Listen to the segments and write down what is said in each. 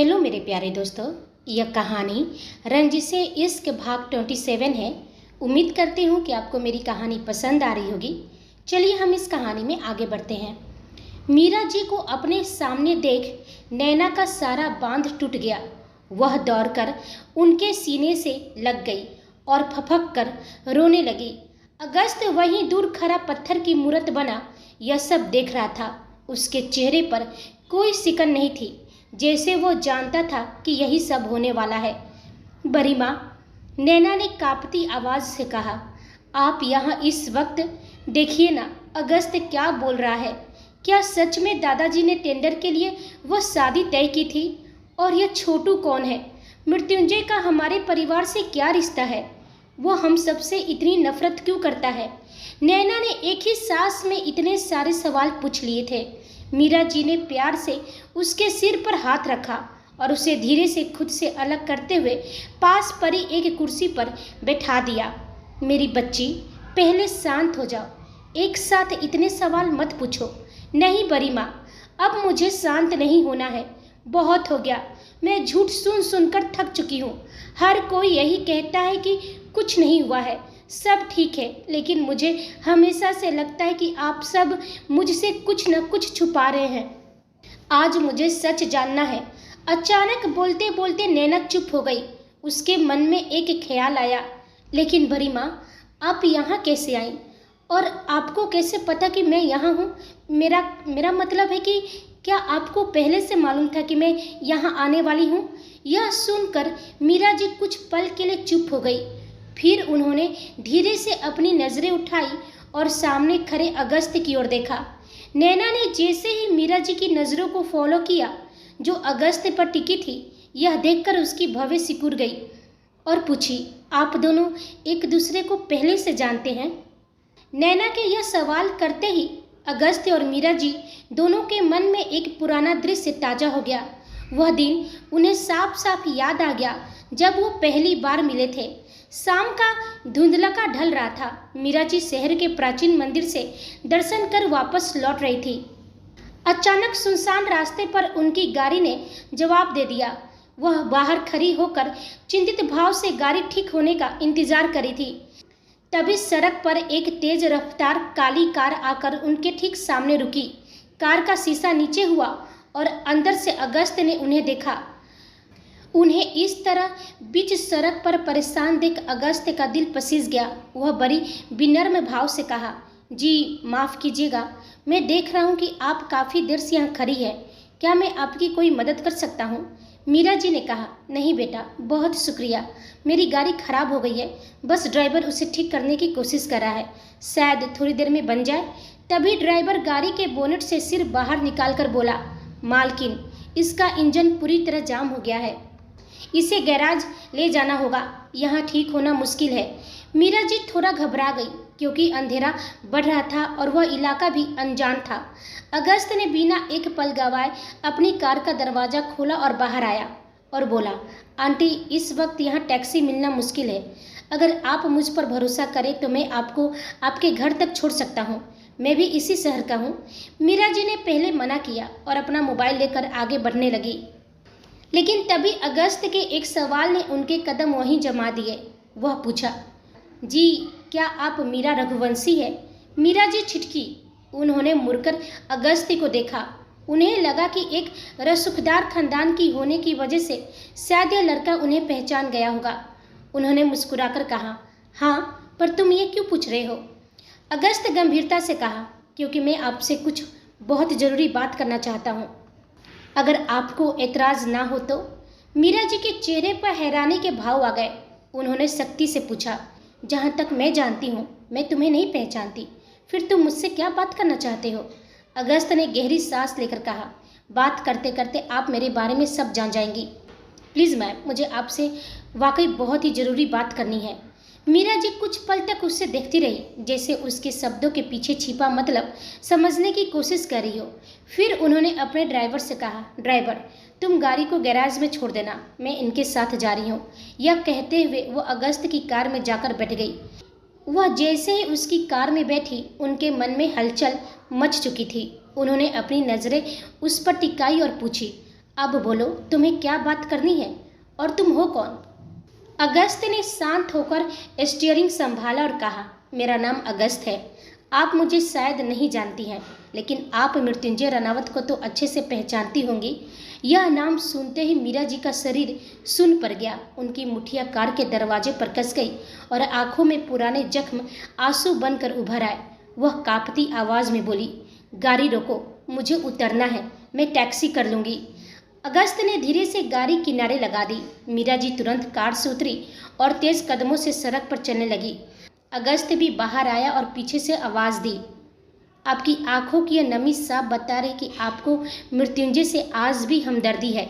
Hello मेरे प्यारे दोस्तों, यह कहानी रंजिशे इश्क भाग 27 है। उम्मीद करती हूँ कि आपको मेरी कहानी पसंद आ रही होगी। चलिए हम इस कहानी में आगे बढ़ते हैं। मीरा जी को अपने सामने देख नैना का सारा बांध टूट गया। वह दौड़कर उनके सीने से लग गई और फपक कर रोने लगी। अगस्त वहीं दूर खड़ा पत्थर की मूरत बना यह सब देख रहा था। उसके चेहरे पर कोई सिकन नहीं थी, जैसे वो जानता था कि यही सब होने वाला है। बड़ी माँ, नैना ने कांपती आवाज़ से कहा, आप यहाँ इस वक्त? देखिए ना, अगस्त क्या बोल रहा है। क्या सच में दादाजी ने टेंडर के लिए वो शादी तय की थी? और यह छोटू कौन है? मृत्युंजय का हमारे परिवार से क्या रिश्ता है? वो हम सबसे इतनी नफरत क्यों करता है? नैना ने एक ही सांस में इतने सारे सवाल पूछ लिए थे। मीरा जी ने प्यार से उसके सिर पर हाथ रखा और उसे धीरे से खुद से अलग करते हुए पास पड़ी एक कुर्सी पर बैठा दिया। मेरी बच्ची, पहले शांत हो जाओ। एक साथ इतने सवाल मत पूछो। नहीं बड़ी माँ, अब मुझे शांत नहीं होना है। बहुत हो गया। मैं झूठ सुन सुनकर थक चुकी हूँ। हर कोई यही कहता है कि कुछ नहीं हुआ है, सब ठीक है, लेकिन मुझे हमेशा से लगता है कि आप सब मुझसे कुछ न कुछ छुपा रहे हैं। आज मुझे सच जानना है। अचानक बोलते बोलते नैना चुप हो गई। उसके मन में एक ख्याल आया, लेकिन बड़ी माँ, आप यहाँ कैसे आई? और आपको कैसे पता कि मैं यहाँ हूँ? मेरा मतलब है कि क्या आपको पहले से मालूम था कि मैं यहाँ आने वाली हूँ? यह सुनकर मीरा जी कुछ पल के लिए चुप हो गई। फिर उन्होंने धीरे से अपनी नज़रें उठाई और सामने खड़े अगस्त की ओर देखा। नैना ने जैसे ही मीरा जी की नज़रों को फॉलो किया जो अगस्त पर टिकी थी, यह देखकर उसकी भवें सिकुड़ गई और पूछी, आप दोनों एक दूसरे को पहले से जानते हैं? नैना के यह सवाल करते ही अगस्त और मीरा जी दोनों के मन में एक पुराना दृश्य ताज़ा हो गया। वह दिन उन्हें साफ साफ याद आ गया जब वो पहली बार मिले थे। शाम का धुंधलका ढल रहा था। मीरा जी शहर के प्राचीन मंदिर से दर्शन कर वापस लौट रही थी। अचानक सुनसान रास्ते पर उनकी गाड़ी ने जवाब दे दिया। वह बाहर खड़ी होकर चिंतित भाव से गाड़ी ठीक होने का इंतजार करी थी। तभी सड़क पर एक तेज रफ्तार काली कार आकर उनके ठीक सामने रुकी। कार का शीशा नीचे हुआ और अंदर से अगस्त ने उन्हें देखा। उन्हें इस तरह बीच सड़क पर परेशान देख अगस्त का दिल पसीज गया। वह बड़ी विनम्र भाव से कहा, जी माफ़ कीजिएगा, मैं देख रहा हूँ कि आप काफ़ी देर से यहाँ खड़ी है। क्या मैं आपकी कोई मदद कर सकता हूँ? मीरा जी ने कहा, नहीं बेटा, बहुत शुक्रिया। मेरी गाड़ी खराब हो गई है, बस ड्राइवर उसे ठीक करने की कोशिश कर रहा है, शायद थोड़ी देर में बन जाए। तभी ड्राइवर गाड़ी के बोनेट से सिर बाहर निकाल कर बोला, मालकिन, इसका इंजन पूरी तरह जाम हो गया है, इसे गैराज ले जाना होगा, यहाँ ठीक होना मुश्किल है। मीरा जी थोड़ा घबरा गई क्योंकि अंधेरा बढ़ रहा था और वह इलाका भी अनजान था। अगस्त ने बिना एक पल गवाए अपनी कार का दरवाज़ा खोला और बाहर आया और बोला, आंटी, इस वक्त यहाँ टैक्सी मिलना मुश्किल है। अगर आप मुझ पर भरोसा करें तो मैं आपको आपके घर तक छोड़ सकता हूँ। मैं भी इसी शहर का हूँ। मीरा जी ने पहले मना किया और अपना मोबाइल लेकर आगे बढ़ने लगी, लेकिन तभी अगस्त के एक सवाल ने उनके कदम वहीं जमा दिए। वह पूछा, जी क्या आप मीरा रघुवंशी है? मीरा जी छिटकी। उन्होंने मुड़कर अगस्त को देखा। उन्हें लगा कि एक रसूखदार खानदान की होने की वजह से शायद यह लड़का उन्हें पहचान गया होगा। उन्होंने मुस्कुराकर कहा, हाँ, पर तुम ये क्यों पूछ रहे हो? अगस्त गंभीरता से कहा, क्योंकि मैं आपसे कुछ बहुत ज़रूरी बात करना चाहता हूँ, अगर आपको एतराज़ ना हो तो। मीरा जी के चेहरे पर हैरानी के भाव आ गए। उन्होंने सख्ती से पूछा, जहाँ तक मैं जानती हूँ मैं तुम्हें नहीं पहचानती, फिर तुम मुझसे क्या बात करना चाहते हो? अगस्त ने गहरी सांस लेकर कहा, बात करते करते आप मेरे बारे में सब जान जाएंगी। प्लीज़ मैम, मुझे आपसे वाकई बहुत ही ज़रूरी बात करनी है। मीरा जी कुछ पल तक उससे देखती रही, जैसे उसके शब्दों के पीछे छिपा मतलब समझने की कोशिश कर रही हो। फिर उन्होंने अपने ड्राइवर से कहा, ड्राइवर, तुम गाड़ी को गैराज में छोड़ देना, मैं इनके साथ जा रही हूँ। यह कहते हुए वो अगस्त की कार में जाकर बैठ गई। वह जैसे ही उसकी कार में बैठी, उनके मन में हलचल मच चुकी थी। उन्होंने अपनी नज़रें उस पर टिकाई और पूछी, अब बोलो, तुम्हें क्या बात करनी है और तुम हो कौन? अगस्त ने शांत होकर स्टीयरिंग संभाला और कहा, मेरा नाम अगस्त है। आप मुझे शायद नहीं जानती हैं, लेकिन आप मृत्युंजय रनावत को तो अच्छे से पहचानती होंगी। यह नाम सुनते ही मीरा जी का शरीर सुन्न पड़ गया। उनकी मुठ्ठियां कार के दरवाजे पर कस गई और आंखों में पुराने जख्म आंसू बनकर उभर आए। वह कांपती आवाज में बोली, गाड़ी रोको, मुझे उतरना है, मैं टैक्सी कर लूँगी। अगस्त ने धीरे से गाड़ी किनारे लगा दी। मीरा जी तुरंत कार से उतरी और तेज कदमों से सड़क पर चलने लगी। अगस्त भी बाहर आया और पीछे से आवाज दी, आपकी आंखों की यह नमी साफ बता रही कि आपको मृत्युंजय से आज भी हमदर्दी है।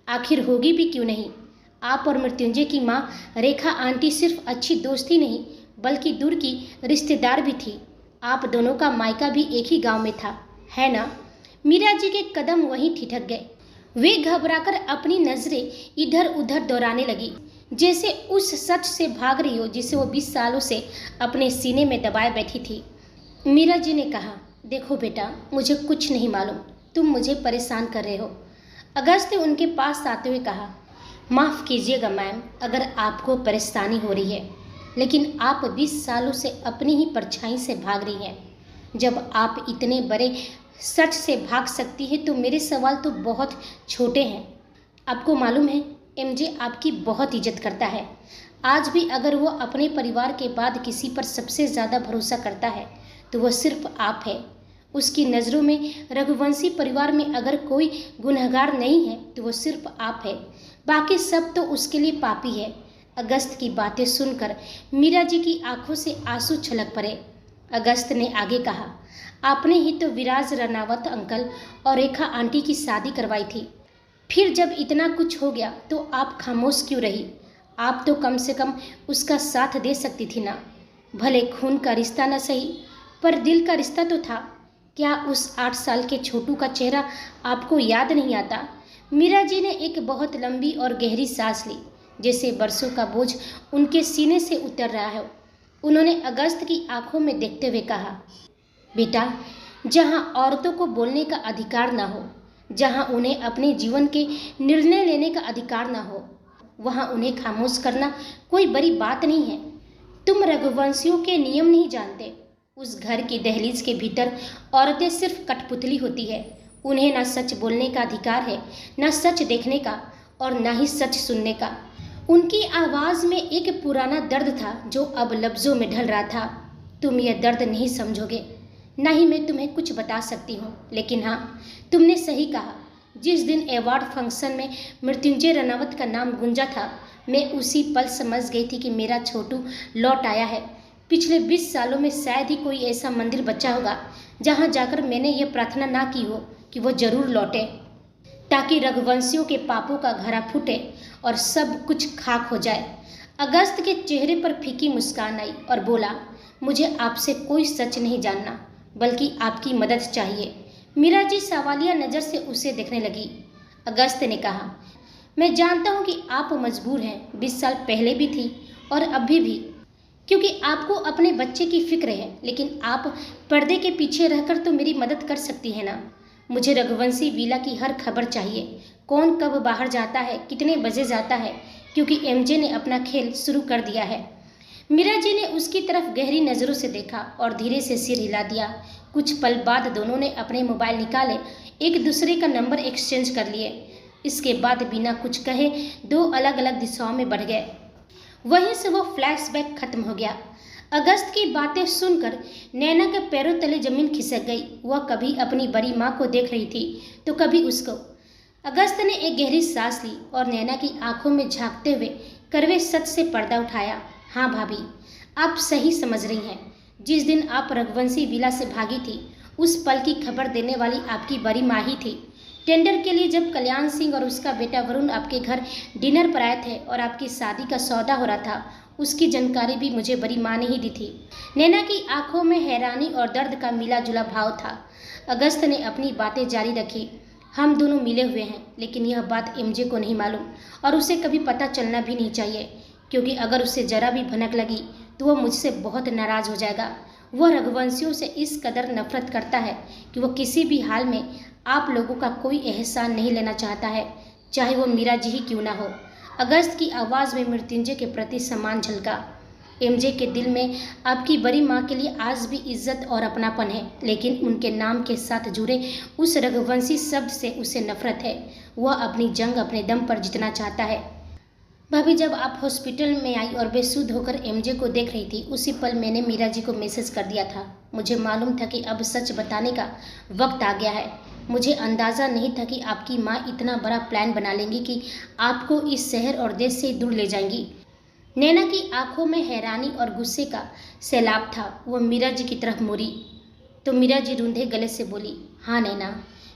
आखिर होगी भी क्यों नहीं। आप और मृत्युंजय की माँ रेखा आंटी सिर्फ अच्छी दोस्त ही नहीं, बल्कि दूर की रिश्तेदार भी थी। आप दोनों का मायका भी एक ही गांव में था, है ना? मीरा जी के कदम वहीं ठिठक गए। वे घबराकर अपनी नजरें इधर उधर दौड़ाने लगी, जैसे उस सच से भाग रही हो जिसे वो 20 सालों से अपने सीने में दबाए बैठी थी। मीरा जी ने कहा, देखो बेटा, मुझे कुछ नहीं मालूम, तुम मुझे परेशान कर रहे हो। अगस्त ने उनके पास आते हुए कहा, माफ़ कीजिएगा मैम, अगर आपको परेशानी हो रही है, लेकिन आप 20 सालों से अपनी ही परछाई से भाग रही हैं। जब आप इतने बड़े सच से भाग सकती है तो मेरे सवाल तो बहुत छोटे हैं। आपको मालूम है, एमजे आपकी बहुत इज्जत करता है। आज भी अगर वो अपने परिवार के बाद किसी पर सबसे ज़्यादा भरोसा करता है तो वह सिर्फ आप है। उसकी नज़रों में रघुवंशी परिवार में अगर कोई गुनहगार नहीं है तो वो सिर्फ आप है, बाकी सब तो उसके लिए पापी है। अगस्त की बातें सुनकर मीरा जी की आंखों से आंसू छलक पड़े। अगस्त ने आगे कहा, आपने ही तो विराज रनावत अंकल और रेखा आंटी की शादी करवाई थी। फिर जब इतना कुछ हो गया तो आप खामोश क्यों रही? आप तो कम से कम उसका साथ दे सकती थी ना। भले खून का रिश्ता न सही, पर दिल का रिश्ता तो था। क्या उस 8 साल के छोटू का चेहरा आपको याद नहीं आता? मीरा जी ने एक बहुत लंबी और गहरी सांस ली, जैसे बरसों का बोझ उनके सीने से उतर रहा है। उन्होंने अगस्त की आंखों में देखते हुए कहा, बेटा, जहाँ औरतों को बोलने का अधिकार ना हो, जहाँ उन्हें अपने जीवन के निर्णय लेने का अधिकार ना हो, वहाँ उन्हें खामोश करना कोई बड़ी बात नहीं है। तुम रघुवंशियों के नियम नहीं जानते। उस घर की दहलीज के भीतर औरतें सिर्फ कठपुतली होती है। उन्हें ना सच बोलने का अधिकार है, ना सच देखने का, और ना ही सच सुनने का। उनकी आवाज़ में एक पुराना दर्द था जो अब लफ्ज़ों में ढल रहा था। तुम यह दर्द नहीं समझोगे, ना ही मैं तुम्हें कुछ बता सकती हूँ, लेकिन हाँ, तुमने सही कहा। जिस दिन अवार्ड फंक्शन में मृत्युंजय रनावत का नाम गूंजा था, मैं उसी पल समझ गई थी कि मेरा छोटू लौट आया है। पिछले 20 सालों में शायद ही कोई ऐसा मंदिर बचा होगा जहाँ जाकर मैंने ये प्रार्थना ना की हो कि वो जरूर लौटे, ताकि रघुवंशियों के पापों का घड़ा फूटे और सब कुछ खाक हो जाए। अगस्त के चेहरे पर फीकी मुस्कान आई और बोला, मुझे आपसे कोई सच नहीं जानना, बल्कि आपकी मदद चाहिए। मीरा जी सवालिया नज़र से उसे देखने लगी। अगस्त ने कहा, मैं जानता हूँ कि आप मजबूर हैं, 20 साल पहले भी थी और अभी भी, क्योंकि आपको अपने बच्चे की फिक्र है, लेकिन आप पर्दे के पीछे रहकर तो मेरी मदद कर सकती हैं ना। मुझे रघुवंशी विला की हर खबर चाहिए, कौन कब बाहर जाता है, कितने बजे जाता है, क्योंकि एमजे ने अपना खेल शुरू कर दिया है। मीरा जी ने उसकी तरफ गहरी नज़रों से देखा और धीरे से सिर हिला दिया। कुछ पल बाद दोनों ने अपने मोबाइल निकाले, एक दूसरे का नंबर एक्सचेंज कर लिए। इसके बाद बिना कुछ कहे 2 अलग अलग दिशाओं में बढ़ गए। वहीं से वो फ्लैशबैक खत्म हो गया। अगस्त की बातें सुनकर नैना के पैरों तले जमीन खिसक गई। वह कभी अपनी बड़ी माँ को देख रही थी तो कभी उसको। अगस्त ने एक गहरी सांस ली और नैना की आंखों में झांकते हुए कड़वे सच से पर्दा उठाया। हाँ भाभी, आप सही समझ रही हैं। जिस दिन आप रघुवंशी विला से भागी थी, उस पल की खबर देने वाली आपकी बड़ी माँ ही थी। टेंडर के लिए जब कल्याण सिंह और उसका बेटा वरुण आपके घर डिनर पर आए थे और आपकी शादी का सौदा हो रहा था, उसकी जानकारी भी मुझे बड़ी माँ ने ही दी थी। नैना की आंखों में हैरानी और दर्द का मिला जुला भाव था। अगस्त ने अपनी बातें जारी रखी। हम दोनों मिले हुए हैं, लेकिन यह बात एमजे को नहीं मालूम और उसे कभी पता चलना भी नहीं चाहिए, क्योंकि अगर उसे जरा भी भनक लगी तो वह मुझसे बहुत नाराज़ हो जाएगा। वह रघुवंशियों से इस कदर नफरत करता है कि वह किसी भी हाल में आप लोगों का कोई एहसान नहीं लेना चाहता है, चाहे वो मीरा जी ही क्यों ना हो। अगस्त की आवाज़ में मृत्युंजय के प्रति सम्मान झलका। एमजे के दिल में आपकी बड़ी माँ के लिए आज भी इज्जत और अपनापन है, लेकिन उनके नाम के साथ जुड़े उस रघुवंशी शब्द से उसे नफरत है। वह अपनी जंग अपने दम पर जीतना चाहता है। भाभी, जब आप हॉस्पिटल में आई और बेसुध होकर एमजे को देख रही थी, उसी पल मैंने मीरा जी को मैसेज कर दिया था। मुझे मालूम था कि अब सच बताने का वक्त आ गया है। मुझे अंदाज़ा नहीं था कि आपकी माँ इतना बड़ा प्लान बना लेंगी कि आपको इस शहर और देश से दूर ले जाएंगी। नैना की आंखों में हैरानी और गुस्से का सैलाब था। वह मीरा जी की तरफ मुड़ी तो मीरा जी रूंधे गले से बोली, हाँ नैना,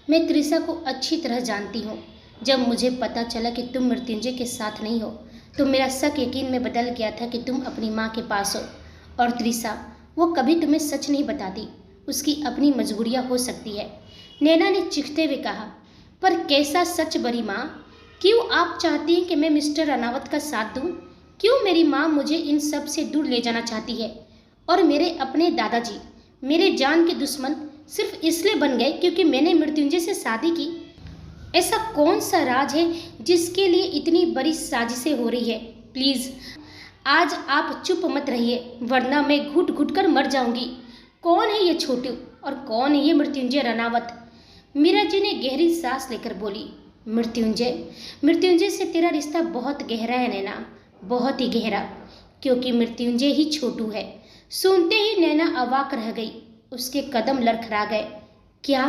मैं त्रिशा को अच्छी तरह जानती हूँ। जब मुझे पता चला कि तुम मृत्युंजय के साथ नहीं हो तो मेरा शक यकीन में बदल गया था कि तुम अपनी माँ के पास हो। और त्रिशा, वो कभी तुम्हें सच नहीं बताती, उसकी अपनी मजबूरियाँ हो सकती है। नैना ने चीखते हुए कहा, पर कैसा सच बड़ी माँ? क्यों आप चाहती हैं कि मैं मिस्टर रानावत का साथ दूँ? क्यों मेरी माँ मुझे इन सब से दूर ले जाना चाहती है? और मेरे अपने दादाजी मेरे जान के दुश्मन सिर्फ इसलिए बन गए क्योंकि मैंने मृत्युंजय से शादी की? ऐसा कौन सा राज है जिसके लिए इतनी बड़ी साजिशें हो रही है? प्लीज़ आज आप चुप मत रहिए, वरना मैं घुट घुट कर मर जाऊंगी। कौन है ये छोटू और कौन है ये मृत्युंजय रानावत? मीरा जी ने गहरी सांस लेकर बोली, मृत्युंजय से तेरा रिश्ता बहुत गहरा है नैना, बहुत ही गहरा, क्योंकि मृत्युंजय ही छोटू है। सुनते ही नैना अवाक रह गई, उसके कदम लड़खड़ा गए। क्या?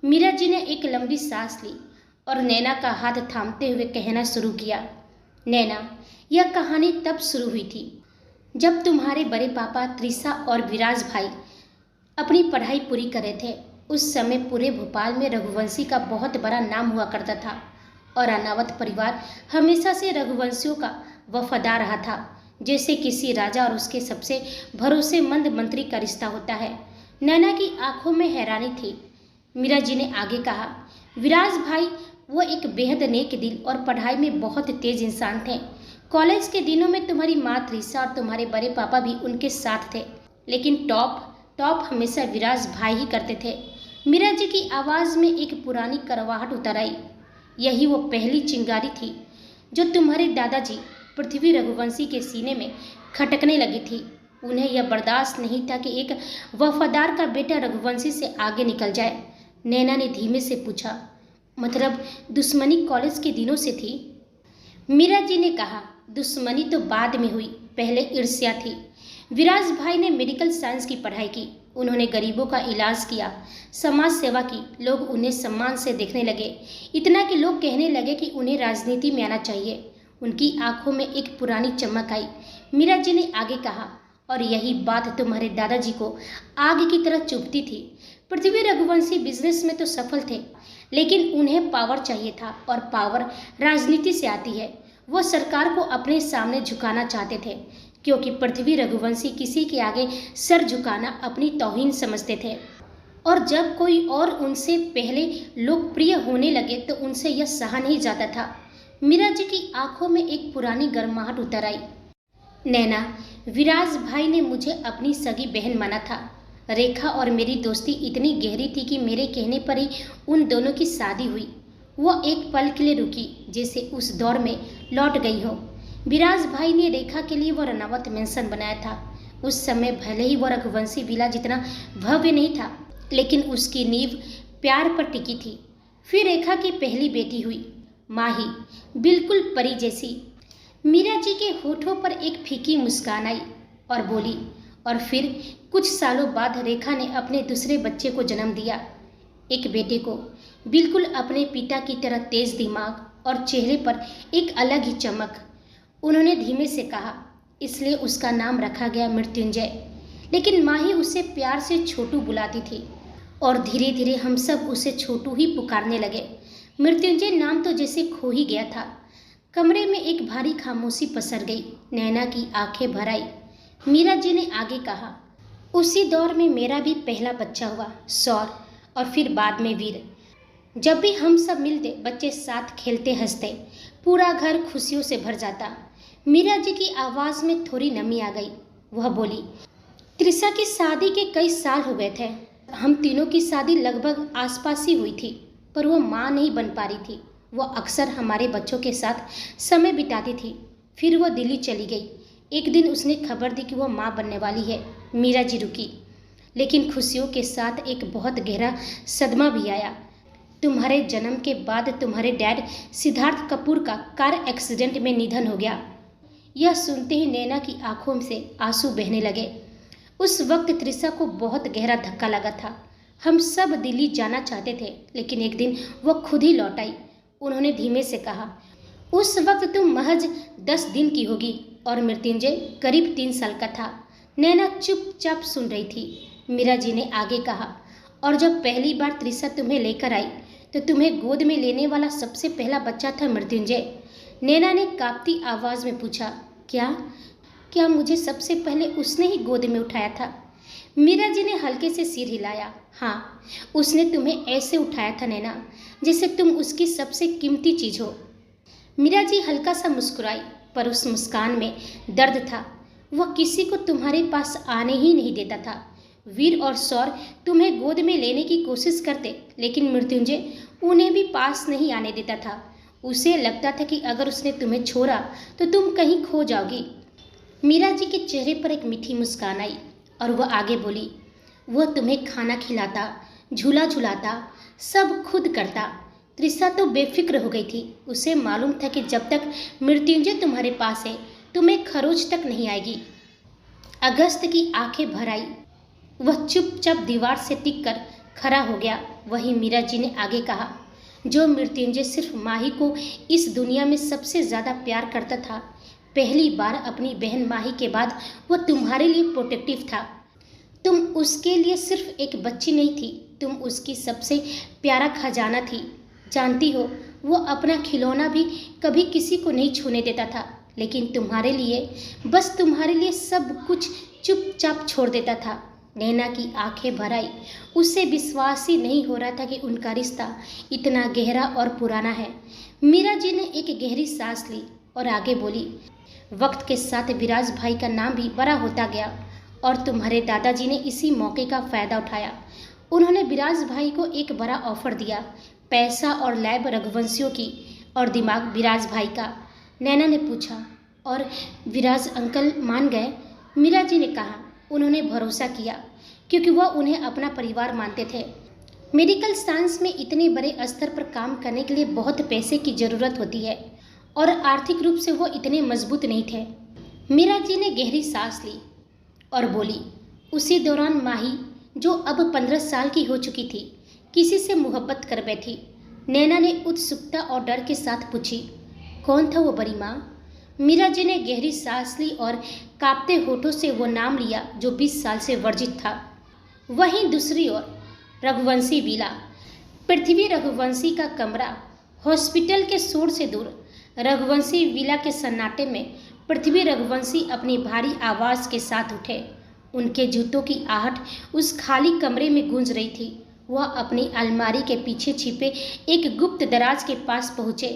मीरा जी ने एक लंबी सांस ली और नैना का हाथ थामते हुए कहना शुरू किया, नैना, यह कहानी तब शुरू हुई थी जब तुम्हारे बड़े पापा त्रिशा और विराज भाई अपनी पढ़ाई पूरी कर रहे थे। उस समय पूरे भोपाल में रघुवंशी का बहुत बड़ा नाम हुआ करता था और रानावत परिवार हमेशा से रघुवंशियों का वफादार रहा था, जैसे किसी राजा और उसके सबसे भरोसेमंद मंत्री का रिश्ता होता है। नैना की आंखों में हैरानी थी। मीरा जी ने आगे कहा, विराज भाई वो एक बेहद नेक दिल और पढ़ाई में बहुत तेज इंसान थे। कॉलेज के दिनों में तुम्हारी माँ त्रिशा और तुम्हारे बड़े पापा भी उनके साथ थे, लेकिन टॉप हमेशा विराज भाई ही करते थे। मीरा जी की आवाज़ में एक पुरानी करवाहट उतर आई। यही वो पहली चिंगारी थी जो तुम्हारे दादाजी पृथ्वी रघुवंशी के सीने में खटकने लगी थी। उन्हें यह बर्दाश्त नहीं था कि एक वफादार का बेटा रघुवंशी से आगे निकल जाए। नैना ने धीमे से पूछा, मतलब दुश्मनी कॉलेज के दिनों से थी? मीरा जी ने कहा, दुश्मनी तो बाद में हुई, पहले ईर्ष्या थी। विराज भाई ने मेडिकल साइंस की पढ़ाई की, उन्होंने गरीबों का इलाज किया, समाज सेवा की, लोग उन्हें सम्मान से देखने लगे, इतना कि लोग कहने लगे कि उन्हें राजनीति में आना चाहिए। उनकी आंखों में एक पुरानी चमक आई। मीरा जी ने आगे कहा, और यही बात तुम्हारे दादाजी को आग की तरह चुभती थी। पृथ्वी रघुवंशी बिजनेस में तो सफल थे, लेकिन उन्हें पावर चाहिए था और पावर राजनीति से आती है। वो सरकार को अपने सामने झुकाना चाहते थे, क्योंकि पृथ्वी रघुवंशी किसी के आगे सर झुकाना अपनी तौहीन समझते थे। और जब कोई और उनसे पहले लोकप्रिय होने लगे तो उनसे यह सहा नहीं जाता था। मीरा जी की आंखों में एक पुरानी गर्माहट उतर आई। नैना, विराज भाई ने मुझे अपनी सगी बहन माना था। रेखा और मेरी दोस्ती इतनी गहरी थी कि मेरे कहने पर ही उन दोनों की शादी हुई। वो एक पल के लिए रुकी, जैसे उस दौर में लौट गई हो। विराज भाई ने रेखा के लिए वो रनावत मेंशन बनाया था। उस समय भले ही वो रघुवंशी विला जितना भव्य नहीं था, लेकिन उसकी नींव प्यार पर टिकी थी। फिर रेखा की पहली बेटी हुई, माही, बिल्कुल परी जैसी। मीरा जी के होठों पर एक फीकी मुस्कान आई और बोली, और फिर कुछ सालों बाद रेखा ने अपने दूसरे बच्चे को जन्म दिया, एक बेटे को, बिल्कुल अपने पिता की तरह तेज दिमाग और चेहरे पर एक अलग ही चमक। उन्होंने धीमे से कहा, इसलिए उसका नाम रखा गया मृत्युंजय। लेकिन माही उसे प्यार से छोटू बुलाती थी और धीरे धीरे हम सब उसे छोटू ही पुकारने लगे। मृत्युंजय नाम तो जैसे खो ही गया था। कमरे में एक भारी खामोशी पसर गई। नैना की आंखें भर आई। मीरा जी ने आगे कहा, उसी दौर में मेरा भी पहला बच्चा हुआ, सौर, और फिर बाद में वीर। जब भी हम सब मिलते, बच्चे साथ खेलते हंसते, पूरा घर खुशियों से भर जाता। मीरा जी की आवाज़ में थोड़ी नमी आ गई। वह बोली, त्रिशा की शादी के कई साल हो गए थे। हम तीनों की शादी लगभग आसपास ही हुई थी। पर वो माँ नहीं बन पा रही थी। वो अक्सर हमारे बच्चों के साथ समय बिताती थी। फिर वो दिल्ली चली गई। एक दिन उसने खबर दी कि वो माँ बनने वाली है। मीरा जी रुकी, लेकिन खुशियों के साथ एक बहुत गहरा सदमा भी आया। तुम्हारे जन्म के बाद तुम्हारे डैड सिद्धार्थ कपूर का कार एक्सीडेंट में निधन हो गया। यह सुनते ही नैना की आंखों से आंसू बहने लगे। उस वक्त त्रिशा को बहुत गहरा धक्का लगा था। हम सब दिल्ली जाना चाहते थे, लेकिन एक दिन वो खुद ही लौट आई। उन्होंने धीमे से कहा, उस वक्त तुम महज 10 दिन की होगी और मृत्युंजय करीब 3 साल का था। नैना चुपचाप सुन रही थी। मीरा जी ने आगे कहा, और जब पहली बार त्रिशा तुम्हें लेकर आई तो तुम्हें गोद में लेने वाला सबसे पहला बच्चा था मृत्युंजय। नैना ने कांपती आवाज में पूछा, क्या क्या मुझे सबसे पहले उसने ही गोद में उठाया था? मीरा जी ने हल्के से सिर हिलाया। हाँ, उसने तुम्हें ऐसे उठाया था नैना, जैसे तुम उसकी सबसे कीमती चीज हो। मीरा जी हल्का सा मुस्कुराई, पर उस मुस्कान में दर्द था। वह किसी को तुम्हारे पास आने ही नहीं देता था। वीर और सौर तुम्हें गोद में लेने की कोशिश करते, लेकिन मृत्युंजय उन्हें भी पास नहीं आने देता था। उसे लगता था कि अगर उसने तुम्हें छोड़ा तो तुम कहीं खो जाओगी। मीरा जी के चेहरे पर एक मीठी मुस्कान आई और वह आगे बोली, वह तुम्हें खाना खिलाता, झूला झुलाता, सब खुद करता। त्रिशा तो बेफिक्र हो गई थी। उसे मालूम था कि जब तक मृत्युंजय तुम्हारे पास है तुम्हें खरोच तक नहीं आएगी। अगस्त की आंखें भर आई। वह चुपचाप दीवार से टिक कर खड़ा हो गया। वहीं मीरा जी ने आगे कहा, जो मृत्युंजय सिर्फ माही को इस दुनिया में सबसे ज़्यादा प्यार करता था, पहली बार अपनी बहन माही के बाद वो तुम्हारे लिए प्रोटेक्टिव था। तुम उसके लिए सिर्फ एक बच्ची नहीं थी, तुम उसकी सबसे प्यारा खजाना थी। जानती हो, वो अपना खिलौना भी कभी किसी को नहीं छूने देता था, लेकिन तुम्हारे लिए, बस तुम्हारे लिए सब कुछ चुपचाप छोड़ देता था। नैना की आंखें भर आई। उसे विश्वास ही नहीं हो रहा था कि उनका रिश्ता इतना गहरा और पुराना है। मीरा जी ने एक गहरी सांस ली और आगे बोली, वक्त के साथ विराज भाई का नाम भी बड़ा होता गया और तुम्हारे दादाजी ने इसी मौके का फ़ायदा उठाया। उन्होंने विराज भाई को एक बड़ा ऑफर दिया, पैसा और लैब रघुवंशियों की और दिमाग विराज भाई का। नैना ने पूछा, और विराज अंकल मान गए? मीरा जी ने कहा, उन्होंने भरोसा किया क्योंकि वह उन्हें अपना परिवार मानते थे। मेडिकल साइंस में इतने बड़े स्तर पर काम करने के लिए बहुत पैसे की ज़रूरत होती है और आर्थिक रूप से वो इतने मजबूत नहीं थे। मीरा जी ने गहरी सांस ली और बोली, उसी दौरान माही, जो अब 15 साल की हो चुकी थी, किसी से मोहब्बत कर बैठी। नैना ने उत्सुकता और डर के साथ पूछी, कौन था वो बड़ी माँ? मीरा जी ने गहरी सांस ली और कांपते होठों से वो नाम लिया जो 20 साल से वर्जित था। वहीं दूसरी ओर रघुवंशी विला, पृथ्वी रघुवंशी का कमरा, हॉस्पिटल के शोर से दूर। रघुवंशी विला के सन्नाटे में पृथ्वी रघुवंशी अपनी भारी आवाज़ के साथ उठे। उनके जूतों की आहट उस खाली कमरे में गूंज रही थी। वह अपनी अलमारी के पीछे छिपे एक गुप्त दराज के पास पहुँचे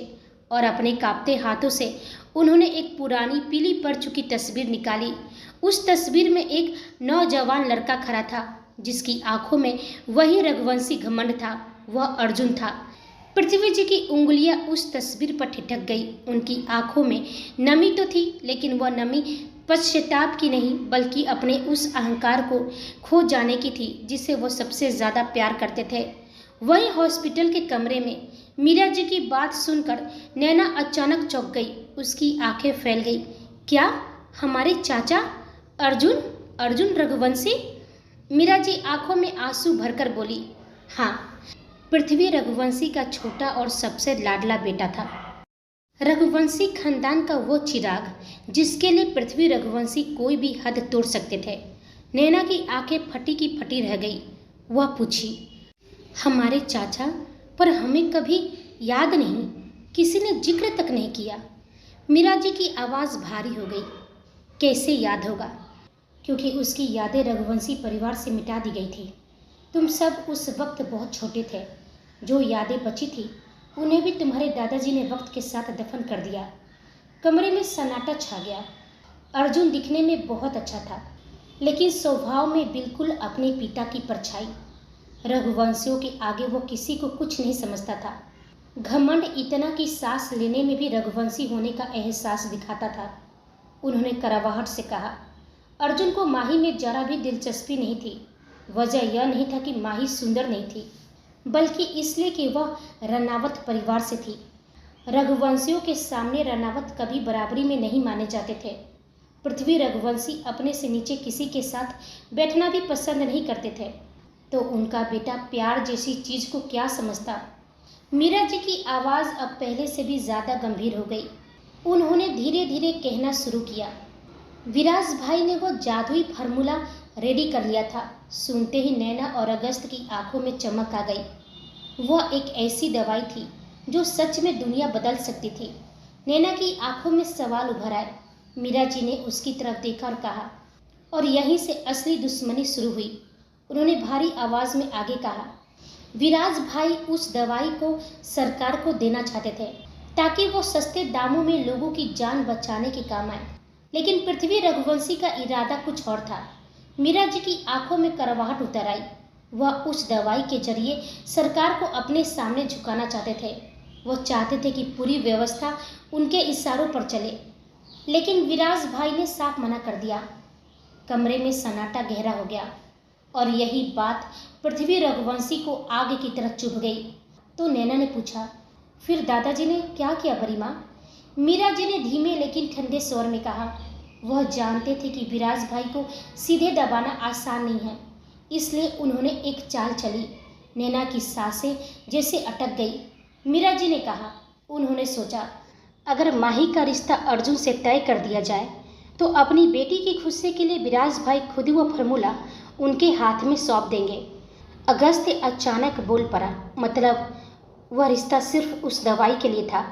और अपने कांपते हाथों से उन्होंने एक पुरानी पीली पड़ चुकी तस्वीर निकाली। उस तस्वीर में एक नौजवान लड़का खड़ा था, जिसकी आंखों में वही रघुवंशी घमंड था। वह अर्जुन था। पृथ्वी जी की उंगलियां उस तस्वीर पर ठिठक गई। उनकी आंखों में नमी तो थी, लेकिन वह नमी पश्चाताप की नहीं, बल्कि अपने उस अहंकार को खो जाने की थी जिसे वो सबसे ज़्यादा प्यार करते थे। वहीं हॉस्पिटल के कमरे में मीरा जी की बात सुनकर नैना अचानक चौंक गई। उसकी आंखें फैल गई। क्या? हमारे चाचा अर्जुन? अर्जुन रघुवंशी? मीरा जी आंखों में आंसू भरकर बोली, हाँ, पृथ्वी रघुवंशी का छोटा और सबसे लाडला बेटा था। रघुवंशी खानदान का वो चिराग जिसके लिए पृथ्वी रघुवंशी कोई भी हद तोड़ सकते थे। नैना की आंखें फटी की फटी रह गई। वह पूछी, हमारे चाचा? पर हमें कभी याद नहीं, किसी ने जिक्र तक नहीं किया। मीरा जी की आवाज़ भारी हो गई। कैसे याद होगा? क्योंकि उसकी यादें रघुवंशी परिवार से मिटा दी गई थी। तुम सब उस वक्त बहुत छोटे थे। जो यादें बची थी उन्हें भी तुम्हारे दादाजी ने वक्त के साथ दफन कर दिया। कमरे में सन्नाटा छा गया। अर्जुन दिखने में बहुत अच्छा था, लेकिन स्वभाव में बिल्कुल अपने पिता की परछाई। रघुवंशियों के आगे वो किसी को कुछ नहीं समझता था। घमंड इतना कि सांस लेने में भी रघुवंशी होने का एहसास दिखाता था। उन्होंने करावाहट से कहा, अर्जुन को माही में जरा भी दिलचस्पी नहीं थी। वजह यह नहीं था कि माही सुंदर नहीं थी, बल्कि इसलिए कि वह रनावत परिवार से थी। रघुवंशियों के सामने रनावत कभी बराबरी में नहीं माने जाते थे। पृथ्वी रघुवंशी अपने से नीचे किसी के साथ बैठना भी पसंद नहीं करते थे, तो उनका बेटा प्यार जैसी चीज को क्या समझता। मीरा जी की आवाज़ अब पहले से भी ज़्यादा गंभीर हो गई। उन्होंने धीरे धीरे कहना शुरू किया, विराज भाई ने वो जादुई फार्मूला रेडी कर लिया था। सुनते ही नैना और अगस्त की आंखों में चमक आ गई। वह एक ऐसी दवाई थी जो सच में दुनिया बदल सकती थी। नैना की आंखों में सवाल उभर आए। मीरा जी ने उसकी तरफ देखा और कहा, और यहीं से असली दुश्मनी शुरू हुई। उन्होंने भारी आवाज़ में आगे कहा, विराज भाई उस दवाई को सरकार को देना चाहते थे ताकि वो सस्ते दामों में लोगों की जान बचाने के काम आए, लेकिन पृथ्वी रघुवंशी का इरादा कुछ और था। मीरा जी की आंखों में करवाहट उतर आई। वह उस दवाई के जरिए सरकार को अपने सामने झुकाना चाहते थे। वह चाहते थे कि पूरी व्यवस्था उनके इशारों पर चले, लेकिन विराज भाई ने साफ मना कर दिया। कमरे में सन्नाटा गहरा हो गया और यही बात पृथ्वी रघुवंशी को आग की तरह चुभ गई। तो नैना ने पूछा, फिर दादाजी ने क्या किया बरीमा? मीरा जी ने धीमे लेकिन ठंडे स्वर में कहा, वह जानते थे कि विराज भाई को सीधे दबाना आसान नहीं है, इसलिए उन्होंने एक चाल चली। नैना की सांसें जैसे अटक गई। मीरा जी ने कहा, उन्होंने सोचा, अगर माही का रिश्ता अर्जुन से तय कर दिया जाए तो अपनी बेटी की खुशी के लिए विराज भाई खुद वो फार्मूला उनके हाथ में सौंप देंगे। अगस्त अचानक बोल पड़ा, मतलब वह रिश्ता सिर्फ उस दवाई के लिए था?